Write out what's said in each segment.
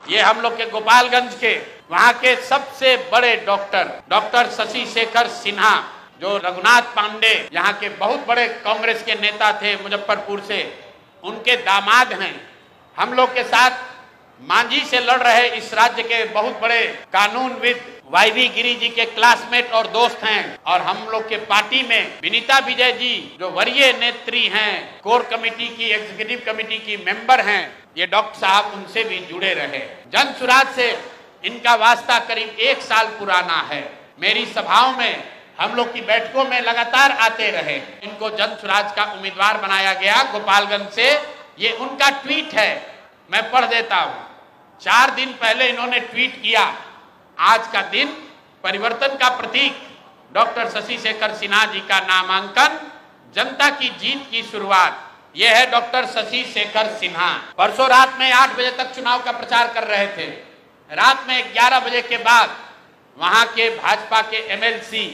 ये हम लोग के गोपालगंज के वहाँ के सबसे बड़े डॉक्टर शशि शेखर सिन्हा, जो रघुनाथ पांडे यहाँ के बहुत बड़े कांग्रेस के नेता थे मुजफ्फरपुर से, उनके दामाद हैं। हम लोग के साथ मांझी से लड़ रहे इस राज्य के बहुत बड़े कानूनविद वाईवी गिरी जी के क्लासमेट और दोस्त हैं। और हम लोग के पार्टी में विनीता विजय जी, जो वरीय नेत्री हैं, कोर कमेटी की, एग्जीक्यूटिव कमेटी की मेंबर हैं, ये डॉक्टर साहब उनसे भी जुड़े रहे। जन सुराज से इनका वास्ता करीब 1 साल पुराना है। मेरी सभाओं में, हम लोग की बैठकों में लगातार आते रहे। इनको जन सुराज का उम्मीदवार बनाया गया गोपालगंज से। ये उनका ट्वीट है, मैं पढ़ देता हूँ। 4 दिन पहले इन्होंने ट्वीट किया, आज का दिन परिवर्तन का प्रतीक, डॉक्टर शशि शेखर सिन्हा जी का नामांकन, जनता की जीत की शुरुआत। यह है डॉक्टर शशि शेखर सिन्हा। परसों रात में 8 बजे तक चुनाव का प्रचार कर रहे थे। रात में 11 बजे के बाद वहां के भाजपा के एमएलसी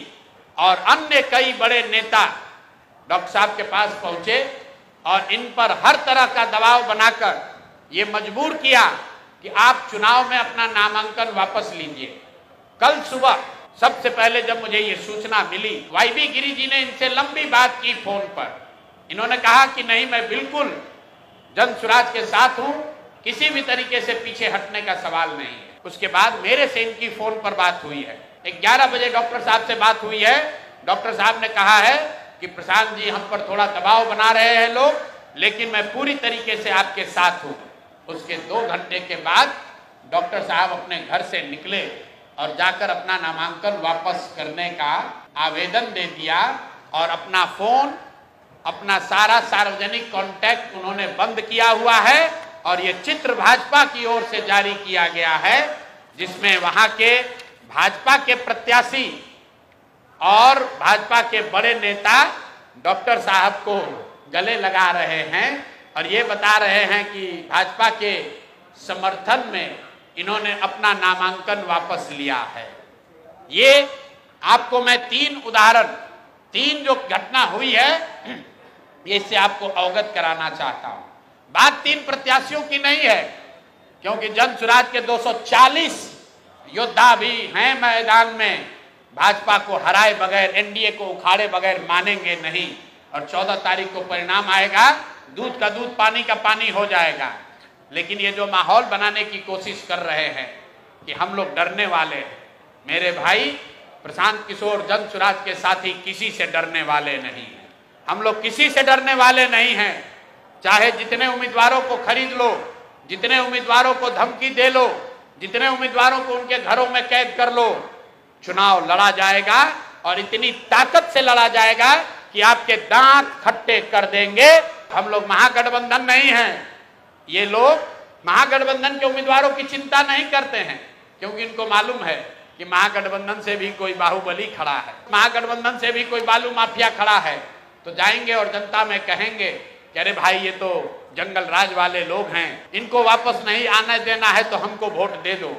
और अन्य कई बड़े नेता डॉक्टर साहब के पास पहुंचे और इन पर हर तरह का दबाव बनाकर ये मजबूर किया कि आप चुनाव में अपना नामांकन वापस लीजिए। कल सुबह सबसे पहले जब मुझे ये सूचना मिली, वाईवी गिरी जी ने इनसे लंबी बात की फोन पर। इन्होंने कहा कि नहीं, मैं बिल्कुल जन सुराज के साथ हूं, किसी भी तरीके से पीछे हटने का सवाल नहीं है। उसके बाद मेरे से इनकी फोन पर बात हुई है। 11 बजे डॉक्टर साहब से बात हुई है। डॉक्टर साहब ने कहा है कि प्रशांत जी, हम पर थोड़ा दबाव बना रहे हैं लोग, लेकिन मैं पूरी तरीके से आपके साथ हूं। उसके 2 घंटे के बाद डॉक्टर साहब अपने घर से निकले और जाकर अपना नामांकन वापस करने का आवेदन दे दिया और अपना फोन, अपना सारा सार्वजनिक कॉन्टैक्ट उन्होंने बंद किया हुआ है। और ये चित्र भाजपा की ओर से जारी किया गया है, जिसमें वहां के भाजपा के प्रत्याशी और भाजपा के बड़े नेता डॉक्टर साहब को गले लगा रहे हैं और ये बता रहे हैं कि भाजपा के समर्थन में इन्होंने अपना नामांकन वापस लिया है। ये आपको मैं 3 उदाहरण, 3 जो घटना हुई है, ये इससे आपको अवगत कराना चाहता हूं। बात 3 प्रत्याशियों की नहीं है, क्योंकि जन सुराज के 240 योद्धा भी हैं मैदान में। भाजपा को हराए बगैर, एनडीए को उखाड़े बगैर मानेंगे नहीं। और 14 तारीख को परिणाम आएगा, दूध का दूध, पानी का पानी हो जाएगा। लेकिन ये जो माहौल बनाने की कोशिश कर रहे हैं कि हम लोग डरने वाले हैं, मेरे भाई प्रशांत किशोर जन सुराज के साथी किसी से डरने वाले नहीं हैं। हम लोग किसी से डरने वाले नहीं हैं। चाहे जितने उम्मीदवारों को खरीद लो, जितने उम्मीदवारों को धमकी दे लो, जितने उम्मीदवारों को उनके घरों में कैद कर लो, चुनाव लड़ा जाएगा और इतनी ताकत से लड़ा जाएगा कि आपके दांत खट्टे कर देंगे। हम लोग महागठबंधन नहीं हैं। ये लोग महागठबंधन के उम्मीदवारों की चिंता नहीं करते हैं, क्योंकि इनको मालूम है कि महागठबंधन से भी कोई बाहुबली खड़ा है, महागठबंधन से भी कोई बालू माफिया खड़ा है। तो जाएंगे और जनता में कहेंगे कि अरे भाई, ये तो जंगल राज वाले लोग हैं, इनको वापस नहीं आने देना है तो हमको वोट दे दो।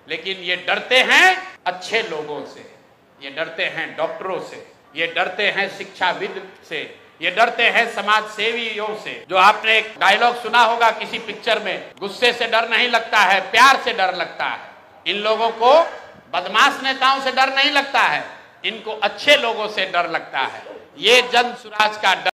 लेकिन ये डरते हैं अच्छे लोगों से, ये डरते हैं डॉक्टरों से, ये डरते हैं शिक्षाविद से, ये डरते हैं समाज सेवियों से। जो आपने एक डायलॉग सुना होगा किसी पिक्चर में, गुस्से से डर नहीं लगता है, प्यार से डर लगता है। इन लोगों को बदमाश नेताओं से डर नहीं लगता है, इनको अच्छे लोगों से डर लगता है। ये जन सुराज का डर